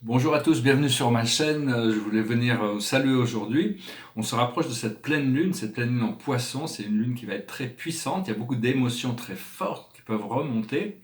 Bonjour à tous, bienvenue sur ma chaîne. Je voulais venir vous saluer aujourd'hui. On se rapproche de cette pleine lune en Poisson. C'est une lune qui va être très puissante. Il y a beaucoup d'émotions très fortes qui peuvent remonter.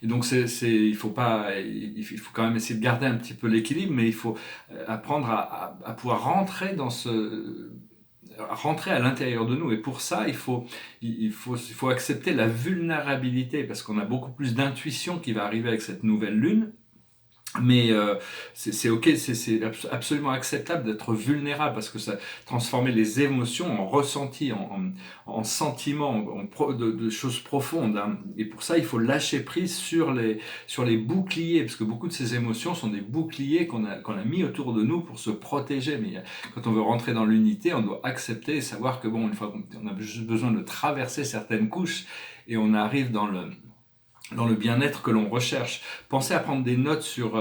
Et donc il faut pas, il faut quand même essayer de garder un petit peu l'équilibre, mais il faut apprendre à pouvoir rentrer à l'intérieur de nous. Et pour ça, il faut accepter la vulnérabilité, parce qu'on a beaucoup plus d'intuition qui va arriver avec cette nouvelle lune. Mais c'est ok, absolument acceptable d'être vulnérable, parce que ça transformer les émotions en ressentis, en sentiments, de choses profondes, hein. Et pour ça, il faut lâcher prise sur les boucliers, parce que beaucoup de ces émotions sont des boucliers qu'on a mis autour de nous pour se protéger. Mais quand on veut rentrer dans l'unité, on doit accepter et savoir que bon, une fois qu'on a juste besoin de traverser certaines couches, et on arrive dans le bien-être que l'on recherche. Pensez à prendre des notes sur,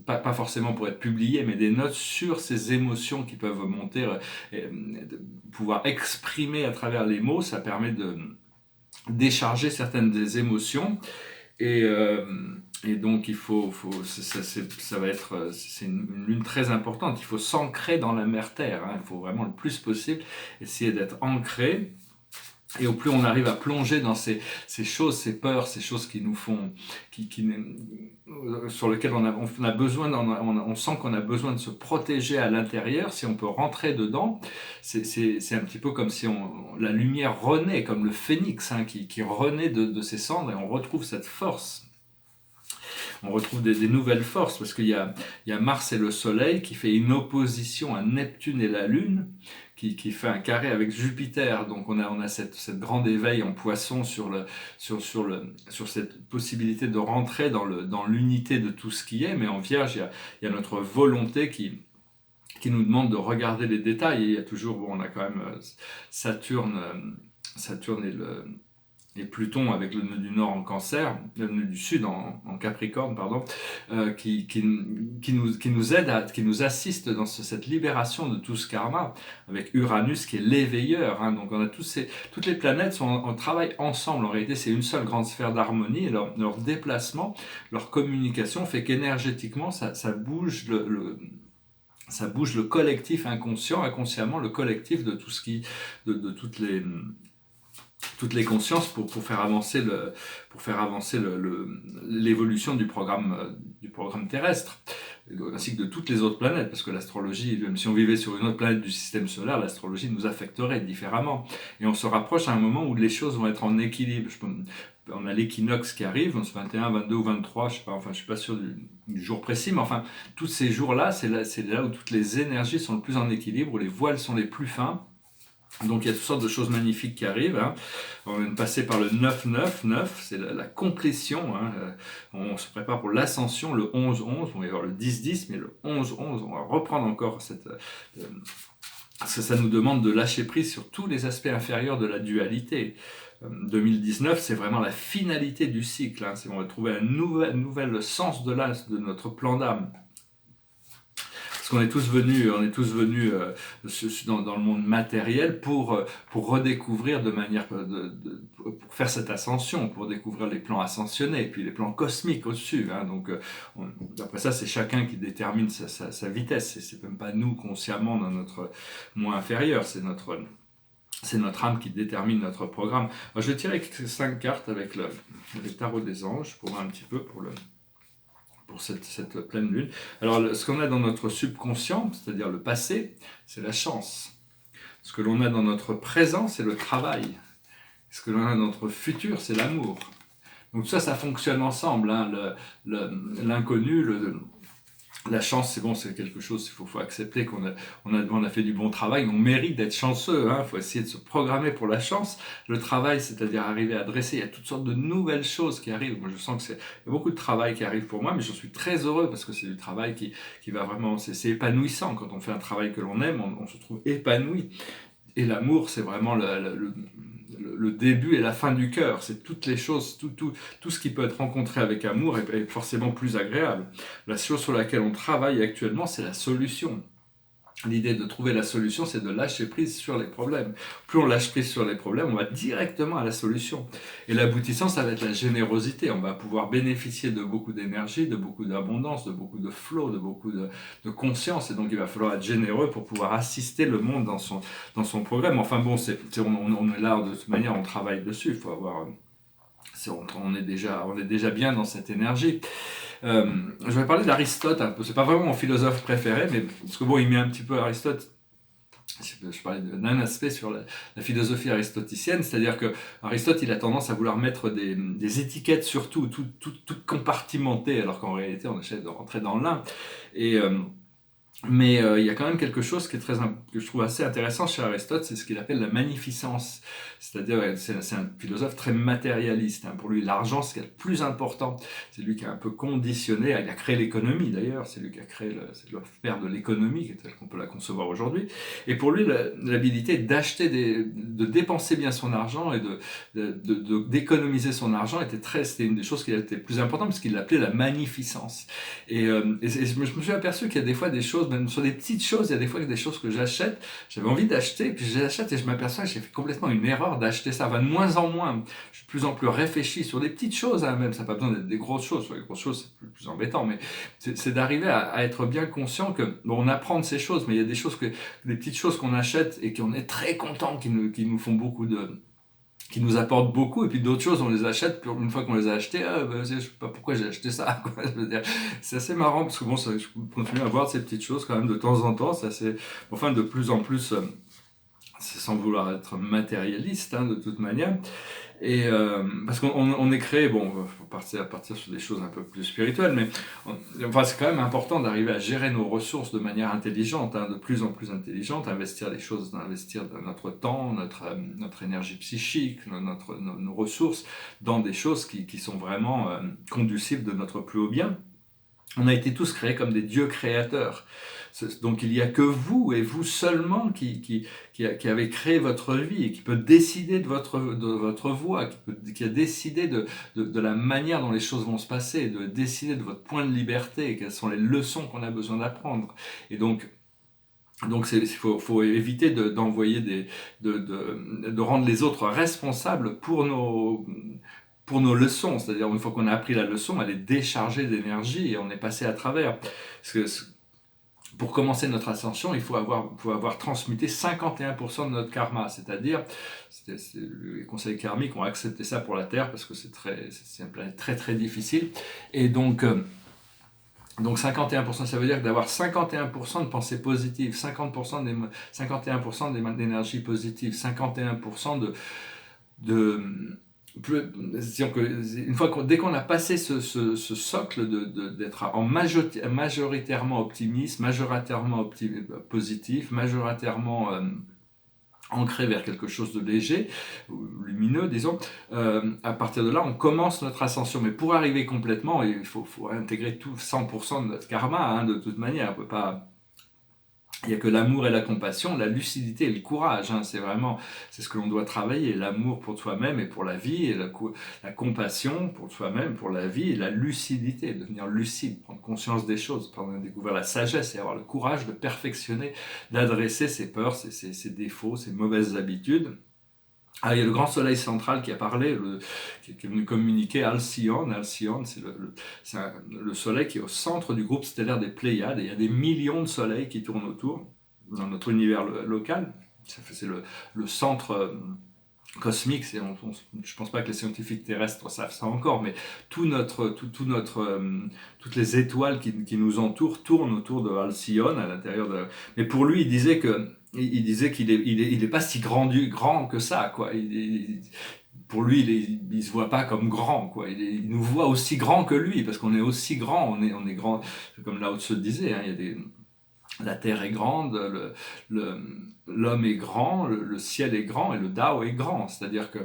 pas forcément pour être publié, mais des notes sur ces émotions qui peuvent monter, de pouvoir exprimer à travers les mots. Ça permet de décharger certaines des émotions. Et, euh, et donc ça va être, c'est une lune très importante. Il faut s'ancrer dans la mère terre, hein. Il faut vraiment le plus possible essayer d'être ancré. Et au plus on arrive à plonger dans ces choses, ces peurs, ces choses qui nous font, sur lesquelles on a besoin, on sent qu'on a besoin de se protéger à l'intérieur. Si on peut rentrer dedans, c'est un petit peu comme si la lumière renaît, comme le phénix, hein, qui renaît de ses cendres, et on retrouve cette force. On retrouve des nouvelles forces, parce il y a Mars et le Soleil qui fait une opposition à Neptune et la Lune, qui fait un carré avec Jupiter. Donc on a cette grande éveil en Poisson sur cette possibilité de rentrer dans l'unité de tout ce qui est. Mais en Vierge, il y a notre volonté qui nous demande de regarder les détails. Et il y a toujours, bon, on a quand même Saturne, Saturne et Pluton avec le nœud du Nord en Cancer, le nœud du Sud en Capricorne, pardon, qui nous aide, qui nous assiste dans cette libération de tout ce karma, avec Uranus qui est l'éveilleur, hein. Donc on a toutes les planètes sont en travail ensemble. En réalité, c'est une seule grande sphère d'harmonie, et leur déplacement, leur communication fait qu'énergétiquement, ça bouge ça bouge le collectif inconscient, inconsciemment le collectif de tout ce de toutes les consciences pour faire avancer l'évolution du programme terrestre, ainsi que de toutes les autres planètes, parce que l'astrologie, même si on vivait sur une autre planète du système solaire, l'astrologie nous affecterait différemment. Et on se rapproche à un moment où les choses vont être en équilibre. On a l'équinoxe qui arrive, 21, 22 ou 23, je sais pas, enfin je suis pas sûr du jour précis, mais enfin tous ces jours-là, c'est là où toutes les énergies sont le plus en équilibre, où les voiles sont les plus fins. Donc il y a toutes sortes de choses magnifiques qui arrivent, hein. On vient de passer par le 9-9-9, c'est la complétion, hein. On se prépare pour l'ascension, le 11-11, on va y avoir le 10-10, mais le 11-11, on va reprendre encore ça nous demande de lâcher prise sur tous les aspects inférieurs de la dualité. 2019, c'est vraiment la finalité du cycle, hein. On va trouver un nouvel sens de notre plan d'âme. Parce qu'on est on est tous venus dans le monde matériel pour redécouvrir pour faire cette ascension, pour découvrir les plans ascensionnés, et puis les plans cosmiques au-dessus, hein. Donc, après ça, c'est chacun qui détermine sa vitesse. C'est même pas nous consciemment dans notre moi inférieur, c'est notre âme qui détermine notre programme. Alors, je vais tirer 5 cartes avec le tarot des anges pour voir un petit peu pour cette pleine lune. Alors, ce qu'on a dans notre subconscient, c'est-à-dire le passé, c'est la chance. Ce que l'on a dans notre présent, c'est le travail. Ce que l'on a dans notre futur, c'est l'amour. Donc ça fonctionne ensemble, hein. L'inconnu, la chance, c'est bon, c'est quelque chose, il faut accepter on a fait du bon travail, on mérite d'être chanceux, hein. Il faut essayer de se programmer pour la chance. Le travail, c'est-à-dire arriver à dresser, il y a toutes sortes de nouvelles choses qui arrivent. Moi, je sens il y a beaucoup de travail qui arrive pour moi, mais je suis très heureux, parce que c'est du travail qui va vraiment, c'est épanouissant. Quand on fait un travail que l'on aime, on se trouve épanoui. Et l'amour, c'est vraiment le début et la fin du cœur. C'est toutes les choses, tout ce qui peut être rencontré avec amour est forcément plus agréable. La chose sur laquelle on travaille actuellement, c'est la solution. L'idée de trouver la solution, c'est de lâcher prise sur les problèmes. Plus on lâche prise sur les problèmes, on va directement à la solution. Et l'aboutissant, ça va être la générosité. On va pouvoir bénéficier de beaucoup d'énergie, de beaucoup d'abondance, de beaucoup de flow, de beaucoup de conscience. Et donc, il va falloir être généreux pour pouvoir assister le monde dans son progrès. Mais enfin bon, on est là de toute manière, on travaille dessus. Il faut avoir... on est déjà bien dans cette énergie. Je vais parler d'Aristote un peu. C'est pas vraiment mon philosophe préféré, mais parce que bon, il met un petit peu Aristote. Je parlais d'un aspect sur la philosophie aristoticienne, c'est-à-dire que Aristote, il a tendance à vouloir mettre des étiquettes sur tout compartimenté, alors qu'en réalité, on essaie de rentrer dans l'un. Mais il y a quand même quelque chose que je trouve assez intéressant chez Aristote, c'est ce qu'il appelle la magnificence. C'est-à-dire, c'est un philosophe très matérialiste. Pour lui, l'argent, c'est ce qui est le plus important. C'est lui qui a un peu conditionné, il a créé l'économie d'ailleurs, c'est lui qui a créé c'est le père de l'économie, telle qu'on peut la concevoir aujourd'hui. Et pour lui, l'habilité d'acheter, de dépenser bien son argent et d'économiser son argent c'était une des choses qui était plus importante, parce qu'il l'appelait la magnificence. Et je me suis aperçu qu'il y a des fois des choses, même sur des petites choses, il y a des fois des choses que j'achète, j'avais envie d'acheter, puis je les achète et je m'aperçois que j'ai fait complètement une erreur d'acheter ça. De moins en moins, je suis de plus en plus réfléchi sur des petites choses, même, ça n'a pas besoin d'être des grosses choses. Sur les grosses choses, c'est plus embêtant, mais c'est d'arriver à être bien conscient que, bon, on apprend de ces choses, mais il y a des choses des petites choses qu'on achète et qu'on est très content, qui nous font qui nous apportent beaucoup, et puis d'autres choses, on les achète, une fois qu'on les a achetées, je sais pas pourquoi j'ai acheté ça, quoi. Je veux dire, c'est assez marrant, parce que bon, je continue à voir ces petites choses quand même de temps en temps, c'est assez, enfin, de plus en plus, c'est sans vouloir être matérialiste, de toute manière, et parce qu'on est créé, bon, faut partir sur des choses un peu plus spirituelles, mais enfin, c'est quand même important d'arriver à gérer nos ressources de manière intelligente, de plus en plus intelligente, investir notre temps, notre énergie psychique, nos ressources dans des choses qui sont vraiment conducives de notre plus haut bien. On a été tous créés comme des dieux créateurs. Donc il n'y a que vous, et vous seulement, qui avez créé votre vie, et qui peut décider de votre voie, qui a décidé de la manière dont les choses vont se passer, de décider de votre point de liberté, et quelles sont les leçons qu'on a besoin d'apprendre. Et donc il faut éviter d'envoyer de rendre les autres responsables pour nos leçons, c'est-à-dire une fois qu'on a appris la leçon, elle est déchargée d'énergie et on est passé à travers. Parce que pour commencer notre ascension, il faut avoir transmuté 51% de notre karma, c'est-à-dire, les conseils karmiques ont accepté ça pour la Terre parce que c'est une planète très très difficile, et donc 51%, ça veut dire d'avoir 51% de pensée positive, 51% d'énergie positive, 51% dès qu'on a passé ce socle d'être majoritairement optimiste, majoritairement positif, majoritairement ancré vers quelque chose de léger, lumineux, disons, à partir de là, on commence notre ascension. Mais pour arriver complètement, il faut intégrer 100% de notre karma, de toute manière. On peut pas... Il n'y a que l'amour et la compassion, la lucidité et le courage. C'est ce que l'on doit travailler. L'amour pour soi-même et pour la vie, et la compassion pour soi-même, pour la vie, et la lucidité, devenir lucide, prendre conscience des choses, découvrir la sagesse et avoir le courage de perfectionner, d'adresser ses peurs, ses défauts, ses mauvaises habitudes. Il y a le grand soleil central qui a parlé, qui est venu communiquer Alcyone. Alcyone, c'est le soleil qui est au centre du groupe stellaire des Pléiades, et il y a des millions de soleils qui tournent autour, dans notre univers local. C'est le centre cosmique. Je ne pense pas que les scientifiques terrestres savent ça encore, mais toutes les étoiles qui nous entourent tournent autour de Alcyone, à l'intérieur de... Mais pour lui, il disait qu'il est pas si grand que ça, quoi. Pour lui, il se voit pas comme grand, quoi. Il nous voit aussi grand que lui, parce qu'on est aussi grand. On est grand, comme Lao Tse disait. La terre est grande, l'homme est grand, le ciel est grand, et le Dao est grand. C'est-à-dire que,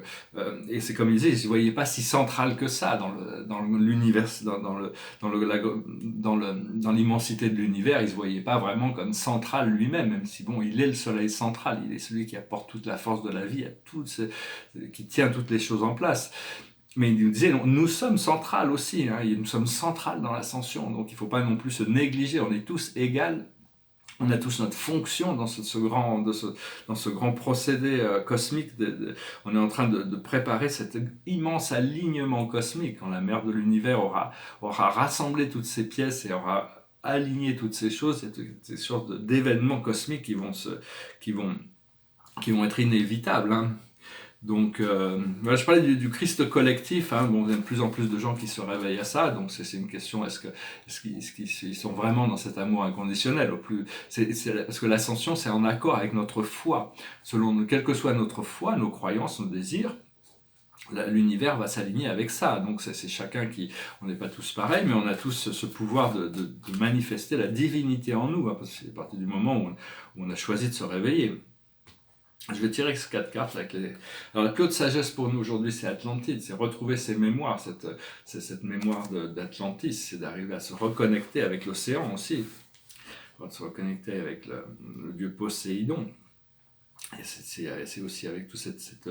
et c'est comme il disait, il ne se voyait pas si central que ça dans l'univers, dans l'immensité de l'univers. Il ne se voyait pas vraiment comme central lui-même, même si bon, il est le soleil central, il est celui qui apporte toute la force de la vie, qui tient toutes les choses en place. Mais il nous disait, nous sommes centrales aussi, nous sommes centrales dans l'ascension, donc il ne faut pas non plus se négliger, on est tous égaux On a tous notre fonction dans dans ce grand procédé cosmique. On est en train de préparer cet immense alignement cosmique, quand la mère de l'univers aura rassemblé toutes ces pièces et aura aligné toutes ces choses. Il y a des sortes d'événements cosmiques qui vont, qui vont être inévitables, hein. Donc, voilà, je parlais du Christ collectif, hein. Bon, il y a de plus en plus de gens qui se réveillent à ça, donc c'est une question, est-ce qu'ils sont vraiment dans cet amour inconditionnel au plus, parce que l'ascension, c'est en accord avec notre foi. Selon, quelle que soit notre foi, nos croyances, nos désirs, l'univers va s'aligner avec ça. Donc c'est chacun qui, on n'est pas tous pareils, mais on a tous ce pouvoir de manifester la divinité en nous, hein, parce que c'est à partir du moment où on a choisi de se réveiller. Je vais tirer ces 4 cartes. Alors, la plus haute sagesse pour nous aujourd'hui, c'est Atlantide, c'est retrouver ses mémoires, cette mémoire d'Atlantis, c'est d'arriver à se reconnecter avec l'océan aussi, se reconnecter avec le dieu Poséidon. Et c'est aussi avec tout c'est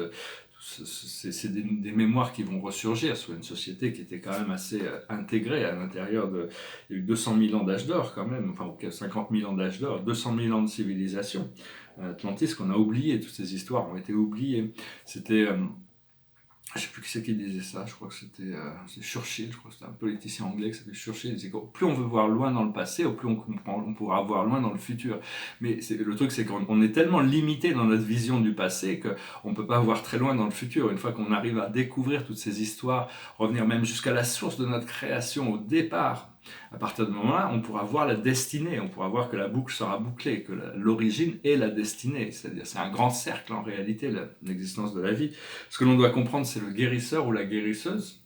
des mémoires qui vont ressurgir sur une société qui était quand même assez intégrée à l'intérieur de... Il y a eu 200 000 ans d'âge d'or quand même, enfin 50 000 ans d'âge d'or, 200 000 ans de civilisation. Atlantis qu'on a oublié, toutes ces histoires ont été oubliées. C'était... je ne sais plus qui c'est qui disait ça, je crois que c'était Churchill, je crois que c'était un politicien anglais qui s'appelait Churchill, il disait que plus on veut voir loin dans le passé, au plus on pourra voir loin dans le futur. Mais le truc, c'est qu'on est tellement limité dans notre vision du passé qu'on ne peut pas voir très loin dans le futur. Une fois qu'on arrive à découvrir toutes ces histoires, revenir même jusqu'à la source de notre création, au départ, à partir de ce moment-là, on pourra voir la destinée, on pourra voir que la boucle sera bouclée, que l'origine est la destinée. C'est-à-dire, c'est un grand cercle en réalité, l'existence de la vie. Ce que l'on doit comprendre, c'est le guérisseur ou la guérisseuse.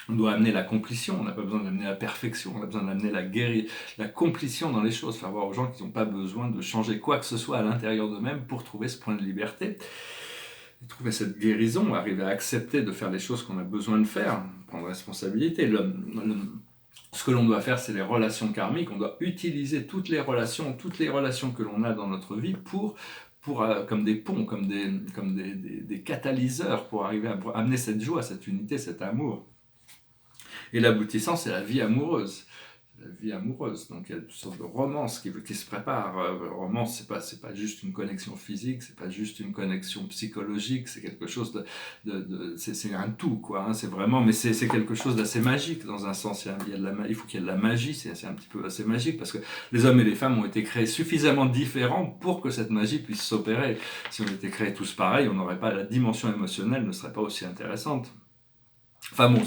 On doit amener la complétion, on n'a pas besoin d'amener la perfection, on a besoin d'amener la complétion dans les choses, faire voir aux gens qu'ils n'ont pas besoin de changer quoi que ce soit à l'intérieur d'eux-mêmes pour trouver ce point de liberté. Et trouver cette guérison, arriver à accepter de faire les choses qu'on a besoin de faire, prendre responsabilité. Ce que l'on doit faire, c'est les relations karmiques. On doit utiliser toutes les relations que l'on a dans notre vie comme des ponts, comme des catalyseurs pour arriver à amener cette joie, cette unité, cet amour. Et l'aboutissant, c'est la vie amoureuse. La vie amoureuse. Donc il y a toutes sortes de romances qui se préparent. Romance, c'est pas juste une connexion physique, c'est pas juste une connexion psychologique, c'est quelque chose c'est un tout, quoi. Hein, c'est vraiment, mais c'est quelque chose d'assez magique dans un sens. Il faut qu'il y ait de la magie, c'est un petit peu assez magique parce que les hommes et les femmes ont été créés suffisamment différents pour que cette magie puisse s'opérer. Si on était créés tous pareils, on n'aurait pas, la dimension émotionnelle ne serait pas aussi intéressante. Enfin bon,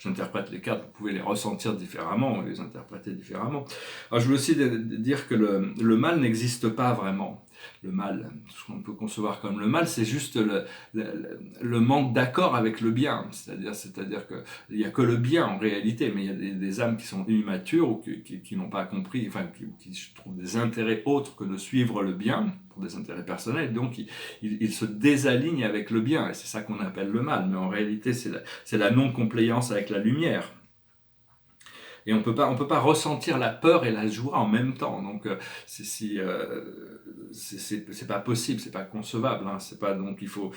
j'interprète les cartes, vous pouvez les ressentir différemment, les interpréter différemment. Alors je veux aussi dire que le mal n'existe pas vraiment. Le mal, ce qu'on peut concevoir comme le mal, c'est juste le manque d'accord avec le bien. C'est-à-dire qu'il n'y a que le bien en réalité, mais il y a des âmes qui sont immatures ou qui n'ont pas compris, enfin qui trouvent des intérêts autres que de suivre le bien, pour des intérêts personnels, donc ils se désalignent avec le bien, et c'est ça qu'on appelle le mal. Mais en réalité, c'est la non-compliance avec la lumière. Et on peut pas ressentir la peur et la joie en même temps. Donc c'est pas possible, c'est pas concevable. Hein. C'est pas, donc il faut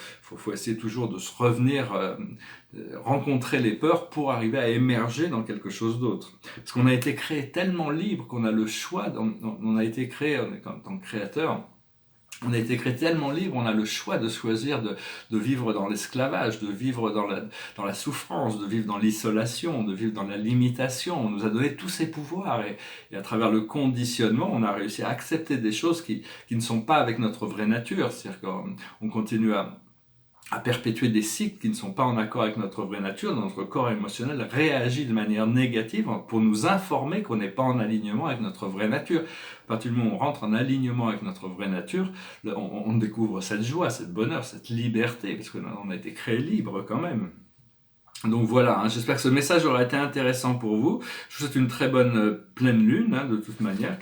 essayer toujours de se revenir, rencontrer les peurs pour arriver à émerger dans quelque chose d'autre. Parce qu'on a été créé tellement libre qu'on a le choix. On a été créé en tant que créateur. On a été créé tellement libre, on a le choix de choisir de vivre dans l'esclavage, de vivre dans la souffrance, de vivre dans l'isolation, de vivre dans la limitation. On nous a donné tous ces pouvoirs et à travers le conditionnement, on a réussi à accepter des choses qui ne sont pas avec notre vraie nature. C'est-à-dire qu'on continue à perpétuer des cycles qui ne sont pas en accord avec notre vraie nature. Notre corps émotionnel réagit de manière négative pour nous informer qu'on n'est pas en alignement avec notre vraie nature. À partir du moment où on rentre en alignement avec notre vraie nature, on découvre cette joie, cette bonheur, cette liberté, parce qu'on a été créé libre quand même. Donc voilà, hein, j'espère que ce message aura été intéressant pour vous. Je vous souhaite une très bonne pleine lune, hein, de toute manière.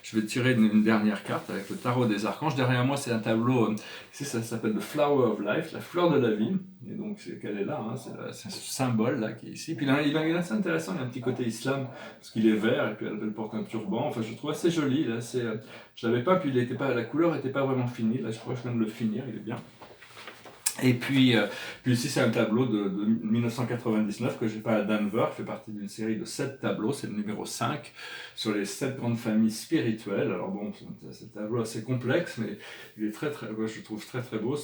Je vais tirer une dernière carte avec le tarot des archanges. Derrière moi, c'est un tableau, ici ça s'appelle The Flower of Life, la fleur de la vie. Et donc qu'elle est là, hein, c'est ce symbole là qui est ici. Puis là, il est assez intéressant, il y a un petit côté islam, parce qu'il est vert et puis elle porte un turban. Enfin, je le trouve assez joli. Là, je l'avais pas, puis la couleur n'était pas vraiment finie. Là, je crois que je viens de le finir, il est bien. Et puis ici, c'est un tableau de 1999 que j'ai fait à Denver, qui fait partie d'une série de 7 tableaux, c'est le numéro 5, sur les 7 grandes familles spirituelles. Alors bon, c'est un tableau assez complexe, mais il est moi, je le trouve très très beau.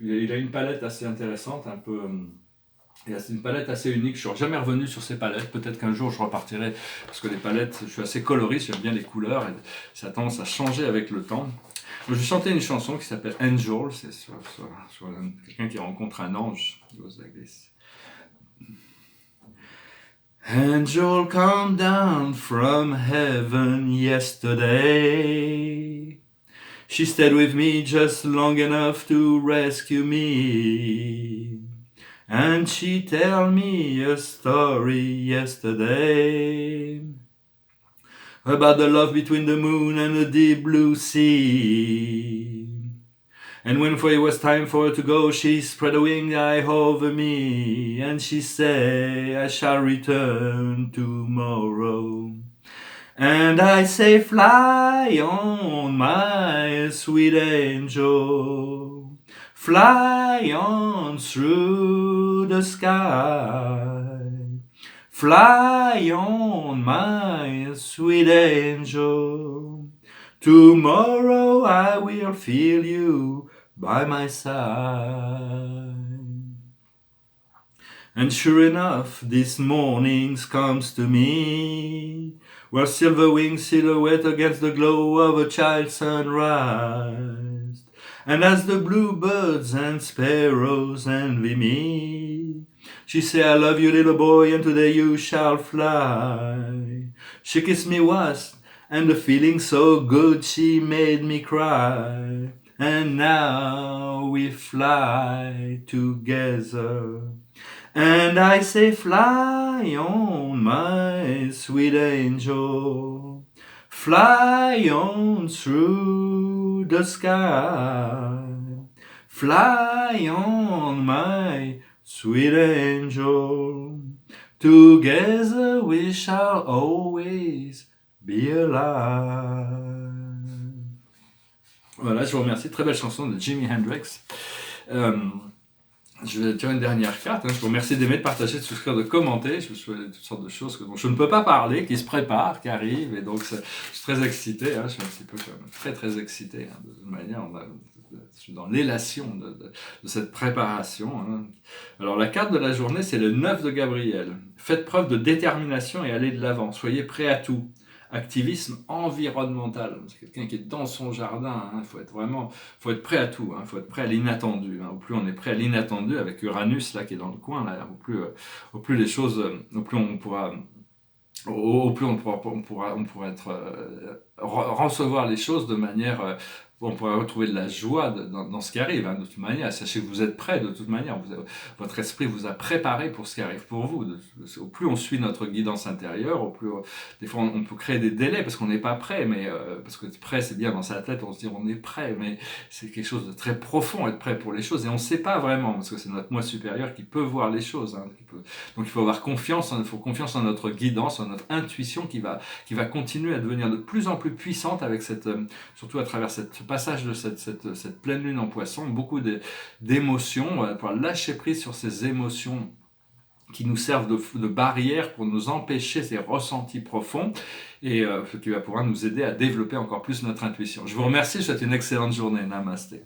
Il a une palette assez intéressante, un peu... Et c'est une palette assez unique, je ne suis jamais revenu sur ces palettes, peut-être qu'un jour je repartirai, parce que les palettes, je suis assez coloriste, j'aime bien les couleurs, et ça a tendance à changer avec le temps. Donc, je chantais une chanson qui s'appelle Angel, c'est sur quelqu'un qui rencontre un ange. It goes like this. Angel come down from heaven yesterday. She stayed with me just long enough to rescue me. And she tell me a story yesterday about the love between the moon and the deep blue sea. And when it was time for her to go, she spread a wing eye over me, and she say, I shall return tomorrow. And I say, fly on, my sweet angel, fly on through the sky. Fly on, my sweet angel, tomorrow I will feel you by my side. And sure enough, this morning comes to me, where silver wings silhouette against the glow of a child's sunrise. And as the bluebirds and sparrows envy me, she say, I love you, little boy, and today you shall fly. She kissed me once, and the feeling so good she made me cry. And now we fly together. And I say, fly on, my sweet angel, fly on through the sky. Fly on, my sweet angel, together we shall always be alive. Voilà, je vous remercie. Très belle chanson de Jimi Hendrix. Je vais tirer une dernière carte. Je vous remercie d'aimer, de partager, de souscrire, de commenter. Je vous souhaite toutes sortes de choses dont je ne peux pas parler, qui se préparent, qui arrivent. Et donc, je suis très excité. Je suis un petit peu très, très excité. De toute manière, je suis dans l'élation de cette préparation. Alors, la carte de la journée, c'est le 9 de Gabriel. Faites preuve de détermination et allez de l'avant. Soyez prêts à tout. Activisme environnemental. C'est quelqu'un qui est dans son jardin. Il faut être être prêt à tout. Il faut être prêt à l'inattendu. Au plus on est prêt à l'inattendu, avec Uranus là qui est dans le coin, là, au plus les choses, au plus on pourra recevoir les choses de manière, on pourra retrouver de la joie dans ce qui arrive, de toute manière. Sachez que vous êtes prêts de toute manière, votre esprit vous a préparé pour ce qui arrive pour vous. Au plus on suit notre guidance intérieure, au plus des fois on peut créer des délais parce qu'on n'est pas prêt, mais parce que prêt c'est bien dans sa tête, on se dit on est prêt, mais c'est quelque chose de très profond, être prêt pour les choses, et on ne sait pas vraiment, parce que c'est notre moi supérieur qui peut voir les choses. Donc il faut avoir confiance, il faut confiance en notre guidance, en notre intuition qui va continuer à devenir de plus en plus puissante avec surtout à travers ce passage de cette pleine lune en Poisson, beaucoup d'émotions, pouvoir lâcher prise sur ces émotions qui nous servent de barrière pour nous empêcher ces ressentis profonds, et ce qui va pouvoir nous aider à développer encore plus notre intuition. Je vous remercie, je vous souhaite une excellente journée. Namasté.